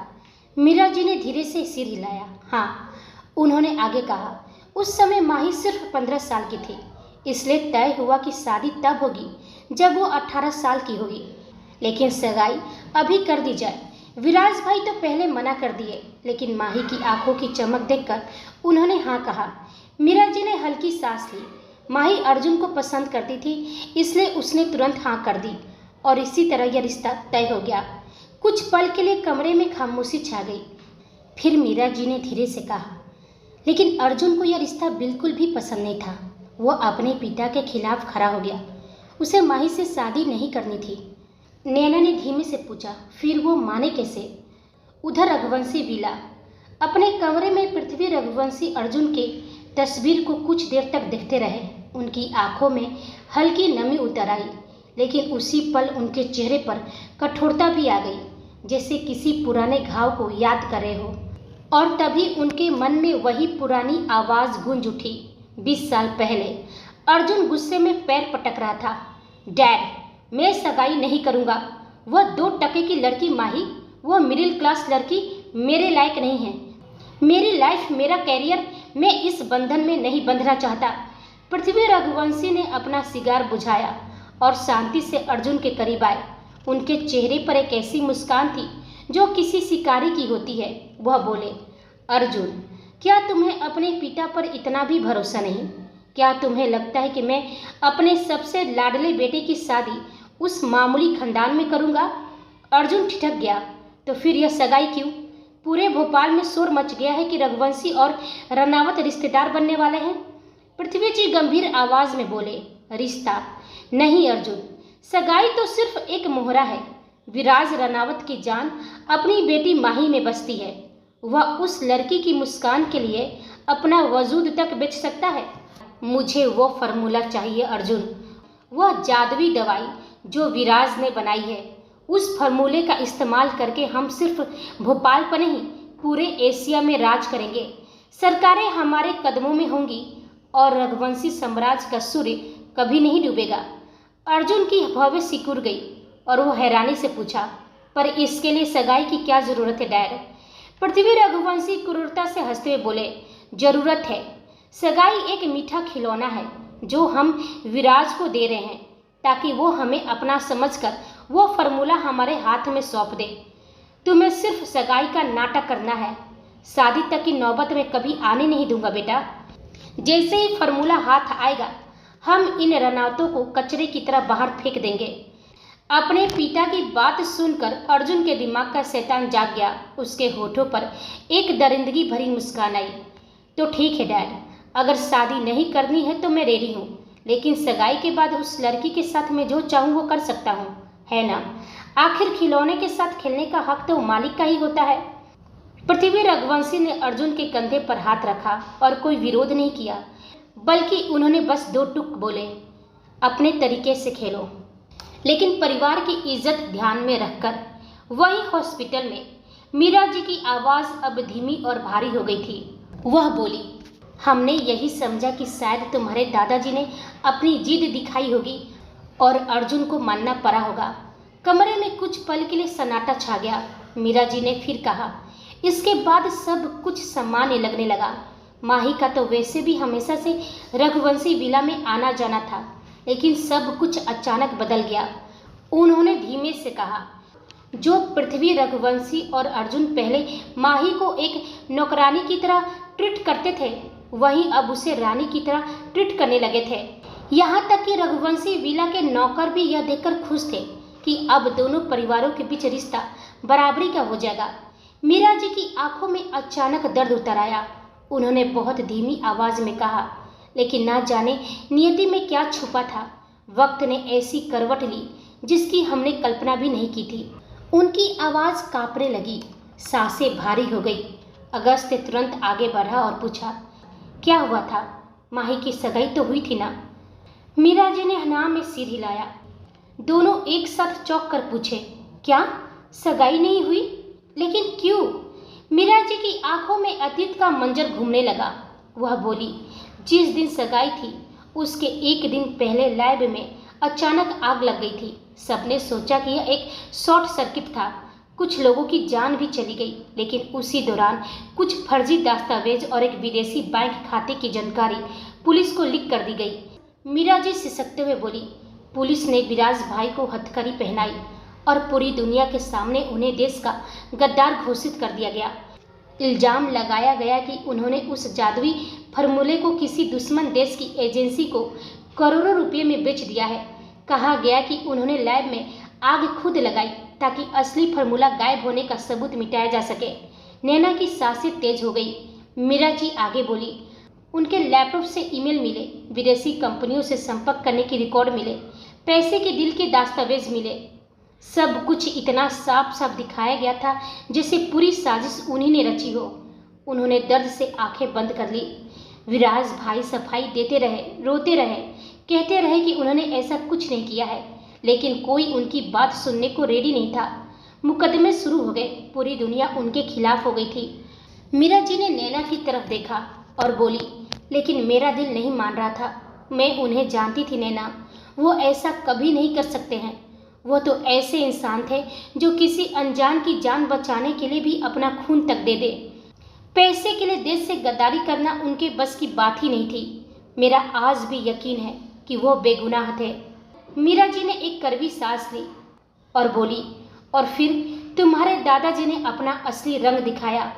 मीरा जी ने धीरे से सिर हिलाया। हाँ, उन्होंने आगे कहा, उस समय माही सिर्फ 15 साल की थी, इसलिए तय हुआ कि शादी तब होगी जब वो 18 साल की होगी, लेकिन सगाई अभी कर दी जाए। विराज भाई तो पहले मना कर दिए, लेकिन माही की आंखों की चमक देखकर उन्होंने हाँ कहा। मीरा जी ने हल्की सांस ली। माही अर्जुन को पसंद करती थी, इसलिए उसने तुरंत हाँ कर दी और इसी तरह यह रिश्ता तय हो गया। कुछ पल के लिए कमरे में खामोशी छा गई। फिर मीरा जी ने धीरे से कहा, लेकिन अर्जुन को यह रिश्ता बिल्कुल भी पसंद नहीं था। वह अपने पिता के खिलाफ खड़ा हो गया। उसे माही से शादी नहीं करनी थी। नैना ने धीमे से पूछा, फिर वो माने कैसे? उधर रघुवंशी विला अपने कमरे में पृथ्वी रघुवंशी अर्जुन के तस्वीर को कुछ देर तक देखते रहे। उनकी आंखों में हल्की नमी उतर आई, लेकिन उसी पल उनके चेहरे पर कठोरता भी आ गई, जैसे किसी पुराने घाव को याद कर रहे हो। और तभी उनके मन में वही पुरानी आवाज़ गूंज उठी। 20 साल पहले अर्जुन गुस्से में पैर पटक रहा था। डैड, मैं सगाई नहीं करूँगा। वह 2 टके की लड़की माही, वह मिडिल क्लास लड़की मेरे लायक नहीं है। मेरी लाइफ, मेरा कैरियर, मैं इस बंधन में नहीं बंधना चाहता। पृथ्वी रघुवंशी ने अपना सिगार बुझाया और शांति से अर्जुन के करीब आए। उनके चेहरे पर एक ऐसी मुस्कान थी जो किसी शिकारी की होती है। वह बोले, अर्जुन, क्या तुम्हें अपने पिता पर इतना भी भरोसा नहीं? क्या तुम्हें लगता है कि मैं अपने सबसे लाडले बेटे की शादी उस मामूली खानदान में करूँगा? अर्जुन ठिठक गया, तो फिर यह सगाई क्यों? पूरे भोपाल में शोर मच गया है कि रघुवंशी और रनावत रिश्तेदार बनने वाले हैं। पृथ्वी जी गंभीर आवाज में बोले, रिश्ता नहीं अर्जुन, सगाई तो सिर्फ एक मोहरा है। विराज रनावत की जान अपनी बेटी माही में बसती है। वह उस लड़की की मुस्कान के लिए अपना वजूद तक बेच सकता है। मुझे वो फार्मूला चाहिए अर्जुन, वह जादुई दवाई जो विराज ने बनाई है। उस फार्मूले का इस्तेमाल करके हम सिर्फ भोपाल पर नहीं, पूरे एशिया में राज करेंगे। सरकारें हमारे कदमों में होंगी और रघुवंशी साम्राज्य का सूर्य कभी नहीं डूबेगा। अर्जुन की भवें सिकुड़ गई और वह हैरानी से पूछा, पर इसके लिए सगाई की क्या जरूरत है डैड? पृथ्वी रघुवंशी क्रूरता से हंसते हुए बोले, जरूरत है। सगाई एक मीठा खिलौना है जो हम विराज को दे रहे हैं, ताकि वो हमें अपना समझकर वो फार्मूला हमारे हाथ में सौंप दे। तुम्हें सिर्फ सगाई का नाटक करना है, शादी तक की नौबत में कभी आने नहीं दूंगा बेटा। जैसे ही फार्मूला हाथ आएगा हम इन रनौतों को कचरे की तरह बाहर फेंक देंगे। अपने पिता की बात सुनकर अर्जुन के दिमाग का शैतान जाग गया। उसके होठों पर एक दरिंदगी भरी मुस्कान आई। तो ठीक है डैड, अगर शादी नहीं करनी है तो मैं रेडी हूँ, लेकिन सगाई के बाद उस लड़की के साथ मैं जो चाहूँ वो कर सकता हूँ, है ना? आखिर खिलौने के साथ खेलने का हक तो मालिक का ही होता है। पृथ्वी रघुवंशी ने अर्जुन के कंधे पर हाथ रखा और कोई विरोध नहीं किया, बल्कि उन्होंने बस दो टुक बोले, अपने तरीके से खेलो, लेकिन परिवार की इज्जत ध्यान में रखकर। वहीं हॉस्पिटल में मीरा जी की आवाज़ अब धीमी और भारी हो गई थी। वह बोली, हमने यही समझा कि शायद तुम्हारे दादाजी ने अपनी जिद दिखाई होगी और अर्जुन को मानना पड़ा होगा। कमरे में कुछ पल के लिए सन्नाटा छा गया। मीरा जी ने फिर कहा, इसके बाद सब कुछ सामान्य लगने लगा। माही का तो वैसे भी हमेशा से रघुवंशी विला में आना जाना था, लेकिन सब कुछ अचानक बदल गया। उन्होंने धीमे से कहा, जो पृथ्वी रघुवंशी और अर्जुन पहले माही को एक नौकरानी की तरह ट्रीट करते थे, वहीं अब उसे रानी की तरह ट्रीट करने लगे थे। यहाँ तक कि रघुवंशी विला के नौकर भी यह देखकर खुश थे कि अब दोनों परिवारों के बीच रिश्ता बराबरी का हो जाएगा। मीरा जी की आंखों में अचानक दर्द उतर आया। उन्होंने बहुत धीमी आवाज में कहा, लेकिन ना जाने नियति में क्या छुपा था, वक्त ने ऐसी करवट ली जिसकी हमने कल्पना भी नहीं की थी। उनकी आवाज़ कांपने लगी, सांसें भारी हो गई। अगस्त्य तुरंत आगे बढ़ा और पूछा, क्या हुआ था? माही की सगाई तो हुई थी ना? मीरा जी ने हाँ में सिर हिलाया। दोनों एक साथ चौंक कर पूछे, क्या सगाई नहीं हुई? लेकिन क्यों? मीरा जी की आंखों में अतीत का मंजर घूमने लगा। वह बोली, जिस दिन सगाई थी उसके एक दिन पहले लैब में अचानक आग लग गई थी। सबने सोचा कि यह एक शॉर्ट सर्किट था। कुछ लोगों की जान भी चली गई, लेकिन उसी दौरान कुछ फर्जी दस्तावेज और एक विदेशी बैंक खाते की जानकारी पुलिस को लीक कर दी गई। मीरा जी सिसकते हुए बोली, पुलिस ने विराज भाई को हथकड़ी पहनाई और पूरी दुनिया के सामने उन्हें देश का गद्दार घोषित कर दिया गया। इल्जाम लगाया गया कि उन्होंने उस जादुई फार्मूले को किसी दुश्मन देश की एजेंसी को करोड़ों रुपये में बेच दिया है। कहा गया कि उन्होंने लैब में आग खुद लगाई ताकि असली फार्मूला गायब होने का सबूत मिटाया जा सके। नैना की सांसें तेज हो गई। मीरा जी आगे बोली, उनके लैपटॉप से ईमेल मिले, विदेशी कंपनियों से संपर्क करने की रिकॉर्ड मिले, पैसे के डील के दस्तावेज मिले। सब कुछ इतना साफ साफ दिखाया गया था जैसे पूरी साजिश उन्हीं ने रची हो। उन्होंने दर्द से आंखें बंद कर ली। विराज भाई सफाई देते रहे, रोते रहे, कहते रहे कि उन्होंने ऐसा कुछ नहीं किया है, लेकिन कोई उनकी बात सुनने को रेडी नहीं था। मुकदमे शुरू हो गए, पूरी दुनिया उनके खिलाफ हो गई थी। मीरा जी ने नैना की तरफ देखा और बोली, लेकिन मेरा दिल नहीं मान रहा था। मैं उन्हें जानती थी नैना, वो ऐसा कभी नहीं कर सकते हैं। वो तो ऐसे इंसान थे जो किसी अनजान की जान बचाने के लिए भी अपना खून तक दे दे। पैसे के लिए देश से गद्दारी करना उनके बस की बात ही नहीं थी। मेरा आज भी यकीन है कि वो बेगुनाह थे। मीरा जी ने एक कड़वी सांस ली और बोली, और फिर तुम्हारे दादाजी ने अपना असली रंग दिखाया।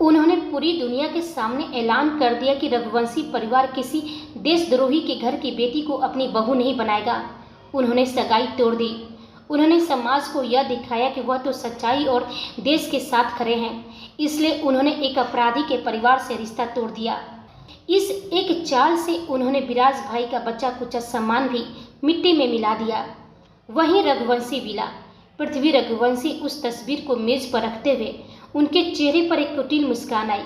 उन्होंने पूरी दुनिया के सामने ऐलान कर दिया कि रघुवंशी परिवार किसी देशद्रोही के घर की बेटी को अपनी बहू नहीं बनाएगा। उन्होंने सगाई तोड़ दी। उन्होंने समाज को यह दिखाया कि वह तो सच्चाई और देश के साथ खड़े हैं। इसलिए उन्होंने एक अपराधी के परिवार से रिश्ता तोड़ दिया। इस एक चाल से उन्होंने विराज भाई का बच्चा कुचा सम्मान भी मिट्टी में मिला दिया। वहीं रघुवंशी विला, पृथ्वी रघुवंशी उस तस्वीर को मेज पर रखते हुए उनके चेहरे पर एक कुटिल मुस्कान आई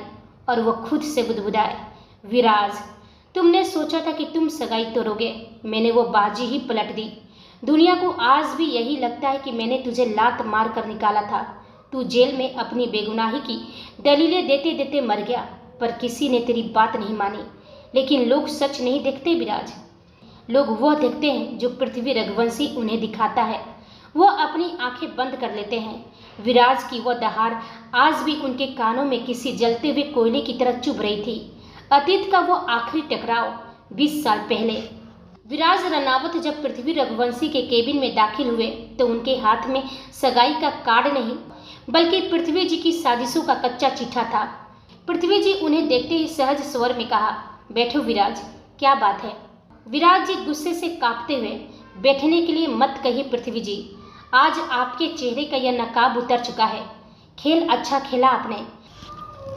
और वह खुद से बुदबुदाए, विराज, तुमने सोचा था कि तुम सगाई तोड़ोगे, मैंने वो बाजी ही पलट दी। दुनिया को आज भी यही लगता है कि मैंने तुझे लात मार कर निकाला था। तू जेल में अपनी बेगुनाही की दलीलें देते देते मर गया, पर किसी ने तेरी बात नहीं मानी। लेकिन लोग सच नहीं देखते विराज, लोग वह देखते हैं जो पृथ्वी रघुवंशी उन्हें दिखाता है। वो अपनी आंखें बंद कर लेते हैं। विराज की वह दहाड़ आज भी उनके कानों में किसी जलते हुए कोयले की तरह चुभ रही थी। अतीत का वो आखिरी टकराव 20 साल पहले। विराज रनावत जब पृथ्वी रघुवंशी के केबिन में दाखिल हुए तो उनके हाथ में सगाई का कार्ड नहीं, बल्कि पृथ्वी जी की साजिशों का कच्चा चिट्ठा था। पृथ्वी जी उन्हें देखते ही सहज स्वर में कहा, बैठो विराज, क्या बात है? विराज जी गुस्से से कांपते हुए, बैठने के लिए मत कहिए पृथ्वी जी, आज आपके चेहरे का यह नकाब उतर चुका है। खेल अच्छा खेला आपने।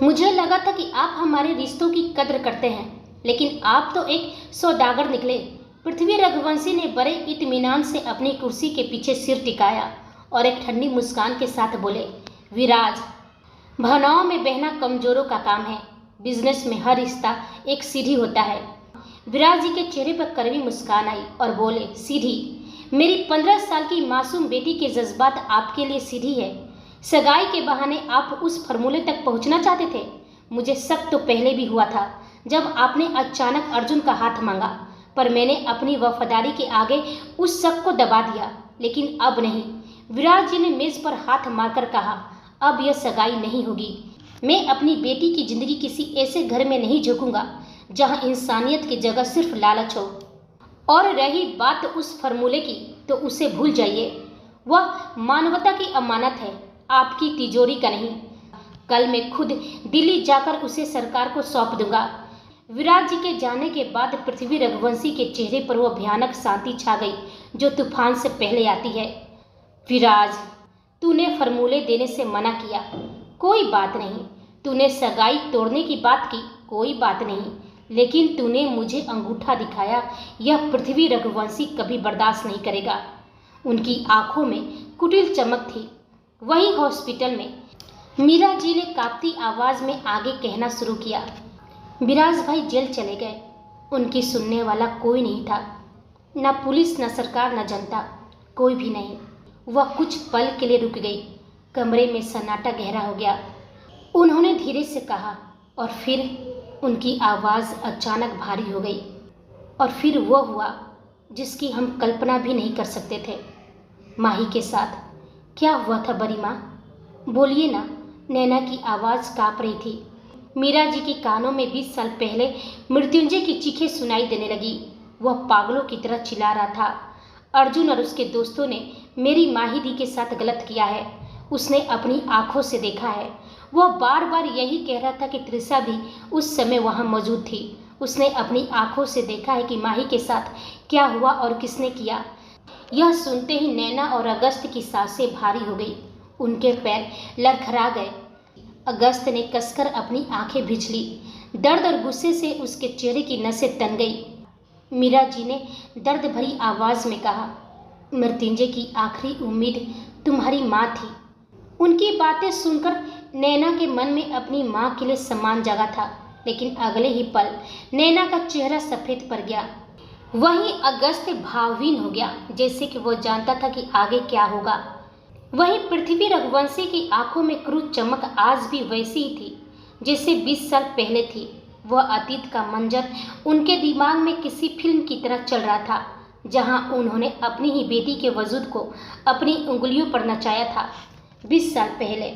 मुझे लगा था कि आप हमारे रिश्तों की कद्र करते हैं, लेकिन आप तो एक सौदागर निकले। पृथ्वी रघुवंशी ने बड़े इत्मीनान से अपनी कुर्सी के पीछे सिर टिकाया और एक ठंडी मुस्कान के साथ बोले, विराज, भावनाओं में बहना कमजोरों का काम है। बिजनेस में हर रिश्ता एक सीढ़ी होता है। विराज जी के चेहरे पर कड़वी मुस्कान आई और बोले, सीढ़ी? मेरी 15 साल की मासूम बेटी के जज्बात आपके लिए सीढ़ी है? सगाई के बहाने आप उस फॉर्मूले तक पहुंचना चाहते थे? मुझे शक तो पहले भी हुआ था जब आपने अचानक अर्जुन का हाथ मांगा, पर मैंने अपनी वफादारी के आगे उस शक को दबा दिया। लेकिन अब नहीं। विराज जी ने मेज पर हाथ मारकर कहा, अब यह सगाई नहीं होगी। मैं अपनी बेटी की जिंदगी किसी ऐसे घर में नहीं झोंकूंगा जहां इंसानियत की जगह सिर्फ लालच हो। और रही बात उस फॉर्मूले की, तो उसे भूल जाइए। वह मानवता की अमानत है, आपकी तिजोरी का नहीं। कल मैं खुद दिल्ली जाकर उसे सरकार को सौंप दूंगा। विराज जी के जाने के बाद पृथ्वी रघुवंशी के चेहरे पर वह भयानक शांति छा गई जो तूफान से पहले आती है। विराज, तूने फॉर्मूले देने से मना किया, कोई बात नहीं। तूने सगाई तोड़ने की बात की, कोई बात नहीं। लेकिन तूने मुझे अंगूठा दिखाया, यह पृथ्वी रघुवंशी कभी बर्दाश्त नहीं करेगा। उनकी आंखों में कुटिल चमक थी। वहीं हॉस्पिटल में मीरा जी ने कांपती आवाज में आगे कहना शुरू किया, विराज भाई जेल चले गए। उनकी सुनने वाला कोई नहीं था, न पुलिस, न सरकार, न जनता, कोई भी नहीं। वह कुछ पल के लिए रुक गई। कमरे में सन्नाटा गहरा हो गया। उन्होंने धीरे से कहा, और फिर उनकी आवाज़ अचानक भारी हो गई। और फिर वो हुआ जिसकी हम कल्पना भी नहीं कर सकते थे। माही के साथ क्या हुआ था बड़ी माँ? बोलिए ना। नैना की आवाज़ काँप रही थी। मीरा जी के कानों में 20 साल पहले मृत्युंजय की चीखें सुनाई देने लगी। वह पागलों की तरह चिल्ला रहा था, अर्जुन और उसके दोस्तों ने मेरी माही दी के साथ गलत किया है। उसने अपनी आंखों से देखा है। वह बार बार यही कह रहा था कि त्रिशा भी उस समय वहाँ मौजूद थी। उसने अपनी आंखों से देखा है कि माही के साथ क्या हुआ और किसने किया। यह सुनते ही नैना और अगस्त की सांसें भारी हो गई। उनके पैर लड़खड़ा गए। अगस्त ने कसकर अपनी आंखें भींच ली। दर्द और गुस्से से उसके चेहरे की नसें तन गई। मीरा जी ने दर्द भरी आवाज़ में कहा, मृत्युंजय की आखिरी उम्मीद तुम्हारी माँ थी। उनकी बातें सुनकर नैना के मन में अपनी माँ के लिए सम्मान जगा था, लेकिन अगले ही पल नैना का चेहरा सफ़ेद पड़ गया। वहीं अगस्त भावहीन हो गया, जैसे कि वो जानता था कि आगे क्या होगा। वहीं पृथ्वी रघुवंशी की आंखों में क्रूर चमक आज भी वैसी ही थी जैसे 20 साल पहले थी। वह अतीत का मंजर उनके दिमाग में किसी फिल्म की तरह चल रहा था, जहां उन्होंने अपनी ही बेटी के वजूद को अपनी उंगलियों पर नचाया था। 20 साल पहले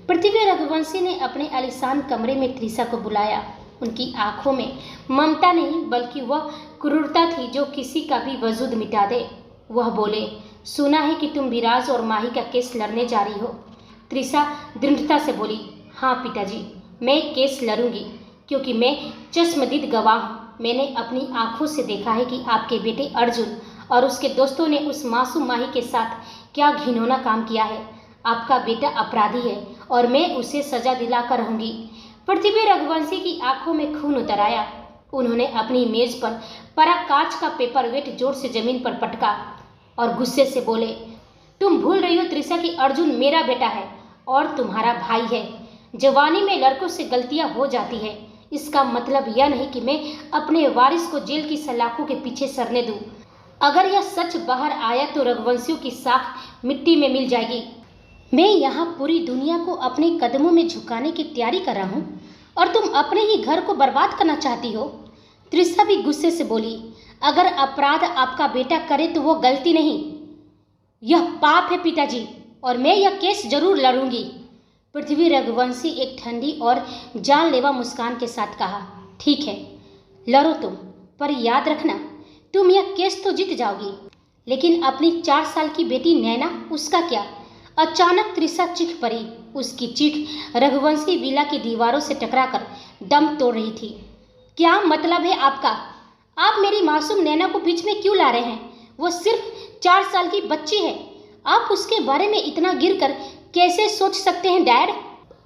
पृथ्वी रघुवंशी ने अपने आलीशान कमरे में त्रिशा को बुलाया। उनकी आंखों में ममता नहीं बल्कि वह क्रूरता थी जो किसी का भी वजूद मिटा दे। वह बोले, सुना है कि तुम विराज और माही का केस लड़ने जा रही हो। त्रिशा दृढ़ता से बोली, हाँ पिताजी, मैं केस लड़ूंगी क्योंकि मैं चश्मदीद गवाह हूँ। मैंने अपनी आंखों से देखा है कि आपके बेटे अर्जुन और उसके दोस्तों ने उस मासूम माही के साथ क्या घिनौना काम किया है। आपका बेटा अपराधी है और मैं उसे सजा दिलाकर रहूंगी। पृथ्वी रघुवंशी की आंखों में खून उतर आया। उन्होंने अपनी मेज पर पड़ा कांच का पेपर वेट जोर से जमीन पर पटका और गुस्से से बोले, तुम भूल रही हो त्रिशा कि अर्जुन मेरा बेटा है और तुम्हारा भाई है। जवानी में लड़कों से गलतियां हो जाती है, इसका मतलब यह नहीं कि मैं अपने वारिस को जेल की सलाखों के पीछे सरने दूं। अगर यह सच बाहर आया तो रघुवंशियों की साख मिट्टी में मिल जाएगी। मैं यहाँ पूरी दुनिया को अपने कदमों में झुकाने की तैयारी कर रहा हूँ और तुम अपने ही घर को बर्बाद करना चाहती हो। त्रिशा भी गुस्से से बोली, अगर अपराध आपका बेटा करे तो वो गलती नहीं, यह पाप है पिताजी, और मैं यह केस जरूर लड़ूंगी। पृथ्वी रघुवंशी एक ठंडी और जानलेवा मुस्कान के साथ कहा, ठीक है लड़ो तुम, पर याद रखना तुम यह केस तो जीत जाओगी, लेकिन अपनी 4 साल की बेटी नैना, उसका क्या? अचानक त्रिशा चीख पड़ी। उसकी चीख रघुवंशी विला की दीवारों से टकराकर दम तोड़ रही थी। क्या मतलब है आपका? आप मेरी मासूम नैना को बीच में क्यों ला रहे हैं? वो सिर्फ 4 साल की बच्ची है। आप उसके बारे में इतना गिर कर कैसे सोच सकते हैं डैड?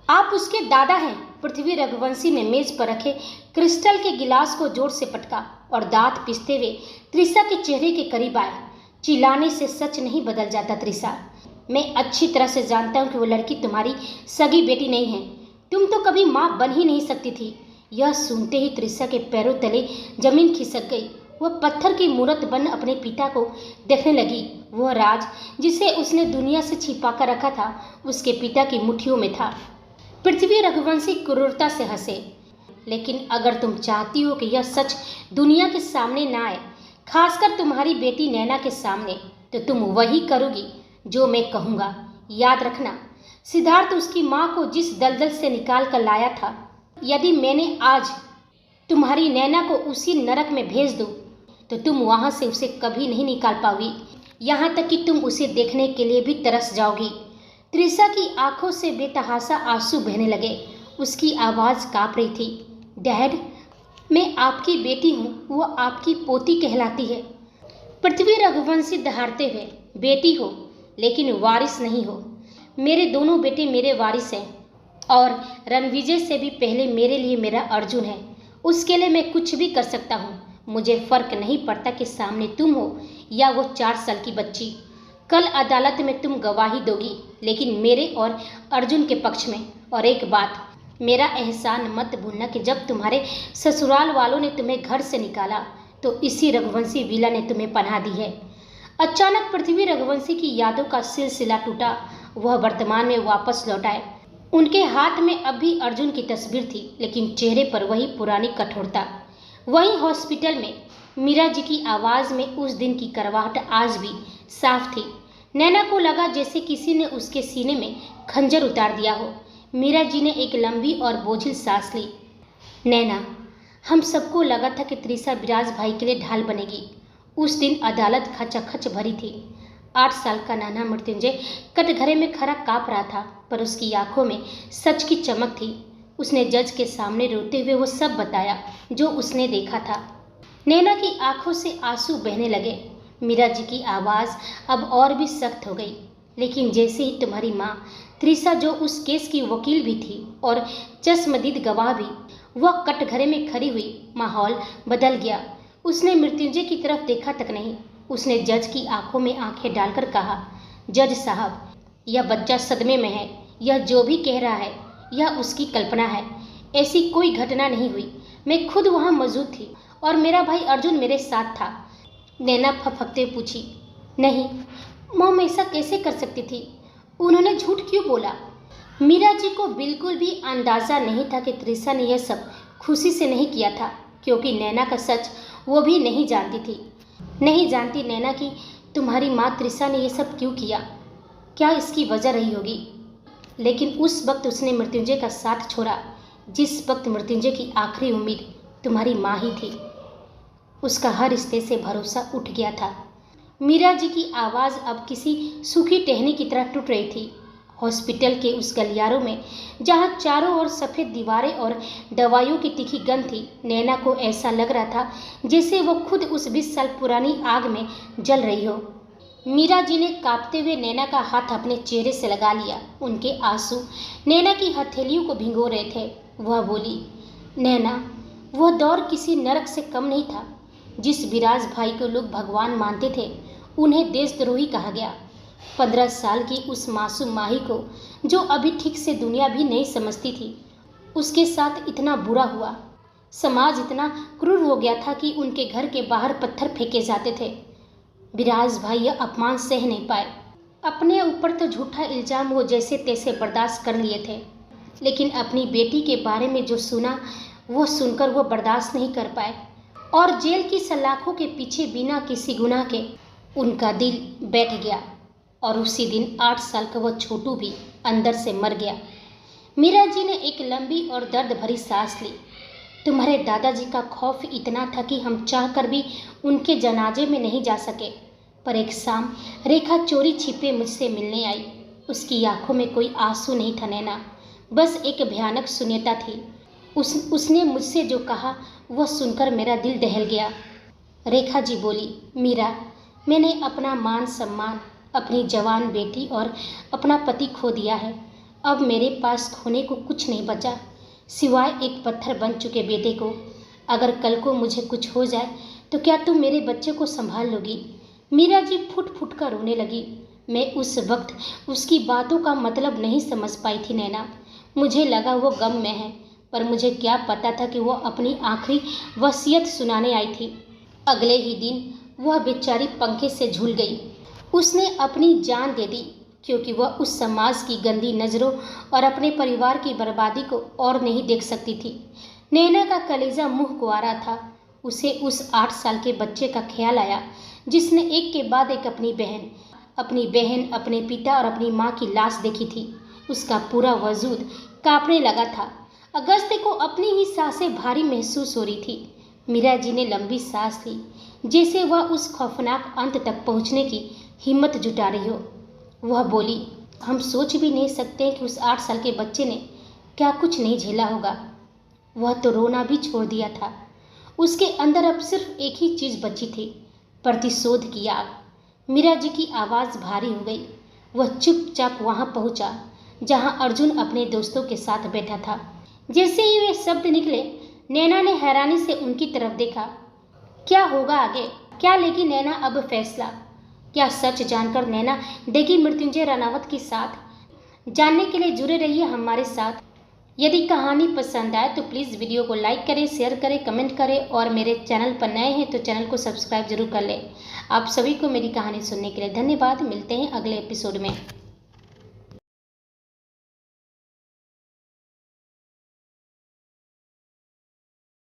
आप उसके दादा हैं। पृथ्वी रघुवंशी ने मेज पर रखे क्रिस्टल के गिलास को जोर से पटका और दांत पीसते हुए त्रिशा के चेहरे के करीब आए। चिल्लाने से सच नहीं बदल जाता त्रिशा। मैं अच्छी तरह से जानता हूँ कि वो लड़की तुम्हारी सगी बेटी नहीं है। तुम तो कभी माँ बन ही नहीं सकती थी। यह सुनते ही त्रिशा के पैरों तले जमीन खिसक गई। वह पत्थर की मूर्त बन अपने पिता को देखने लगी। वह राज जिसे उसने दुनिया से छिपा कर रखा था उसके पिता की मुट्ठियों में था। पृथ्वी रघुवंशी क्रूरता से हंसे। लेकिन अगर तुम चाहती हो कि यह सच दुनिया के सामने ना आए, खासकर तुम्हारी बेटी नैना के सामने, तो तुम वही करोगी जो मैं कहूँगा। याद रखना, सिद्धार्थ उसकी माँ को जिस दलदल से निकाल कर लाया था, यदि मैंने आज तुम्हारी नैना को उसी नरक में भेज दूँ तो तुम वहाँ से उसे कभी नहीं निकाल पाओगी। यहाँ तक कि तुम उसे देखने के लिए भी तरस जाओगी। त्रिशा की आंखों से बेतहाशा आंसू बहने लगे। उसकी आवाज़ काँप रही थी। डैड, मैं आपकी बेटी हूँ, वो आपकी पोती कहलाती है। पृथ्वी रघुवंशी दहाड़ते हुए, बेटी हो लेकिन वारिस नहीं हो। मेरे दोनों बेटे मेरे वारिस हैं और रणविजय से भी पहले मेरे लिए मेरा अर्जुन है। उसके लिए मैं कुछ भी कर सकता हूँ। मुझे फ़र्क नहीं पड़ता कि सामने तुम हो या वो 4 साल की बच्ची। कल अदालत में तुम गवाही दोगी, लेकिन मेरे और अर्जुन के पक्ष में। और एक बात, मेरा एहसान मत भूलना कि जब तुम्हारे ससुराल वालों ने तुम्हें घर से निकाला तो इसी रघुवंशी विला ने तुम्हें पनाह दी है। अचानक पृथ्वी रघुवंशी की यादों का सिलसिला टूटा। वह वर्तमान में वापस लौट आए। उनके हाथ में अब भी अर्जुन की तस्वीर थी, लेकिन चेहरे पर वही पुरानी कठोरता। वहीं हॉस्पिटल में मीरा जी की आवाज़ में उस दिन की करवाहट आज भी साफ थी। नैना को लगा जैसे किसी ने उसके सीने में खंजर उतार दिया हो। मीरा जी ने एक लंबी और बोझिल सांस ली। नैना, हम सबको लगा था कि त्रिशा विराज भाई के लिए ढाल बनेगी। उस दिन अदालत खचाखच भरी थी। 8 साल का नाना मृत्युंजय कटघरे में खड़ा काँप रहा था, पर उसकी आंखों में सच की चमक थी। उसने जज के सामने रोते हुए वो सब बताया जो उसने देखा था। नैना की आंखों से आंसू बहने लगे। मीरा जी की आवाज़ अब और भी सख्त हो गई। लेकिन जैसे ही तुम्हारी माँ त्रिशा, जो उस केस की वकील भी थी और चश्मदीद गवाह भी, वह कटघरे में खड़ी हुई, माहौल बदल गया। उसने मृत्युंजय की तरफ देखा तक नहीं। उसने जज की आंखों में आंखें डालकर कहा, जज साहब, यह बच्चा सदमे में है। यह जो भी कह रहा है यह उसकी कल्पना है। ऐसी कोई घटना नहीं हुई। मैं खुद वहाँ मौजूद थी और मेरा भाई अर्जुन मेरे साथ था। नैना फफकते पूछी, नहीं मॉम, ऐसा कैसे कर सकती थी? उन्होंने झूठ क्यों बोला? मीरा जी को बिल्कुल भी अंदाज़ा नहीं था कि त्रिशा ने यह सब खुशी से नहीं किया था, क्योंकि नैना का सच वो भी नहीं जानती थी। नहीं जानती नैना कि तुम्हारी माँ त्रिशा ने यह सब क्यों किया, क्या इसकी वजह रही होगी। लेकिन उस वक्त उसने मृत्युंजय का साथ छोड़ा जिस वक्त मृत्युंजय की आखिरी उम्मीद तुम्हारी माँ ही थी। उसका हर रिश्ते से भरोसा उठ गया था। मीरा जी की आवाज़ अब किसी सूखी टहनी की तरह टूट रही थी। हॉस्पिटल के उस गलियारों में जहाँ चारों ओर सफ़ेद दीवारें और दवाइयों की तीखी गंध थी, नैना को ऐसा लग रहा था जैसे वो खुद उस 20 साल पुरानी आग में जल रही हो। मीरा जी ने कांपते हुए नैना का हाथ अपने चेहरे से लगा लिया। उनके आंसू नैना की हथेलियों को भिगो रहे थे। वह बोली, नैना, वह दौर किसी नरक से कम नहीं था। जिस विराज भाई को लोग भगवान मानते थे, उन्हें देशद्रोही कहा गया। 15 साल की उस मासूम माही को, जो अभी ठीक से दुनिया भी नहीं समझती थी, उसके साथ इतना बुरा हुआ। समाज इतना क्रूर हो गया था कि उनके घर के बाहर पत्थर फेंके जाते थे। विराज भाई यह अपमान सह नहीं पाए। अपने ऊपर तो झूठा इल्ज़ाम वो जैसे तैसे बर्दाश्त कर लिए थे, लेकिन अपनी बेटी के बारे में जो सुना वो सुनकर वो बर्दाश्त नहीं कर पाए और जेल की सलाखों के पीछे बिना किसी गुनाह के उनका दिल बैठ गया। और उसी दिन 8 साल का वो छोटू भी अंदर से मर गया। मीरा जी ने एक लंबी और दर्द भरी सांस ली। तुम्हारे दादाजी का खौफ इतना था कि हम चाहकर भी उनके जनाजे में नहीं जा सके। पर एक शाम रेखा चोरी छिपे मुझसे मिलने आई। उसकी आंखों में कोई आंसू नहीं था नैना, बस एक भयानक शून्यता थी। उसने मुझसे जो कहा वह सुनकर मेरा दिल दहल गया। रेखा जी बोली, मीरा, मैंने अपना मान सम्मान, अपनी जवान बेटी और अपना पति खो दिया है। अब मेरे पास खोने को कुछ नहीं बचा सिवाय एक पत्थर बन चुके बेटे को। अगर कल को मुझे कुछ हो जाए तो क्या तुम मेरे बच्चे को संभाल लोगी? मीरा जी फुट फुट कर रोने लगी। मैं उस वक्त उसकी बातों का मतलब नहीं समझ पाई थी नैना। मुझे लगा वो गम में है, पर मुझे क्या पता था कि वो अपनी आखिरी वसीयत सुनाने आई थी। अगले ही दिन वह बेचारी पंखे से झूल गई। उसने अपनी जान दे दी क्योंकि वह उस समाज की गंदी नज़रों और अपने परिवार की बर्बादी को और नहीं देख सकती थी। नैना का कलेजा मुंह को आ रहा था। उसे उस 8 साल के बच्चे का ख्याल आया जिसने एक के बाद एक अपनी बहन, अपने पिता और अपनी माँ की लाश देखी थी। उसका पूरा वजूद कांपने लगा था। अगस्त्य को अपनी ही सांसें भारी महसूस हो रही थी। मीरा जी ने लंबी सांस ली, जैसे वह उस खौफनाक अंत तक पहुंचने की हिम्मत जुटा रही हो। वह बोली, हम सोच भी नहीं सकते कि उस 8 साल के बच्चे ने क्या कुछ नहीं झेला होगा। वह तो रोना भी छोड़ दिया था। उसके अंदर अब सिर्फ एक ही चीज़ बची थी, प्रतिशोध की आग। मीरा जी की आवाज़ भारी हो गई। वह चुपचाप वहां पहुंचा जहां अर्जुन अपने दोस्तों के साथ बैठा था। जैसे ही वे शब्द निकले, नैना ने हैरानी से उनकी तरफ देखा। क्या होगा आगे? क्या लेगी नैना अब फैसला? क्या सच जानकर नैना देगी मृत्युंजय रनावत के साथ? जानने के लिए जुड़े रहिए हमारे साथ। यदि कहानी पसंद आए तो प्लीज़ वीडियो को लाइक करें, शेयर करें, कमेंट करें और मेरे चैनल पर नए हैं तो चैनल को सब्सक्राइब जरूर कर लें। आप सभी को मेरी कहानी सुनने के लिए धन्यवाद। मिलते हैं अगले एपिसोड में।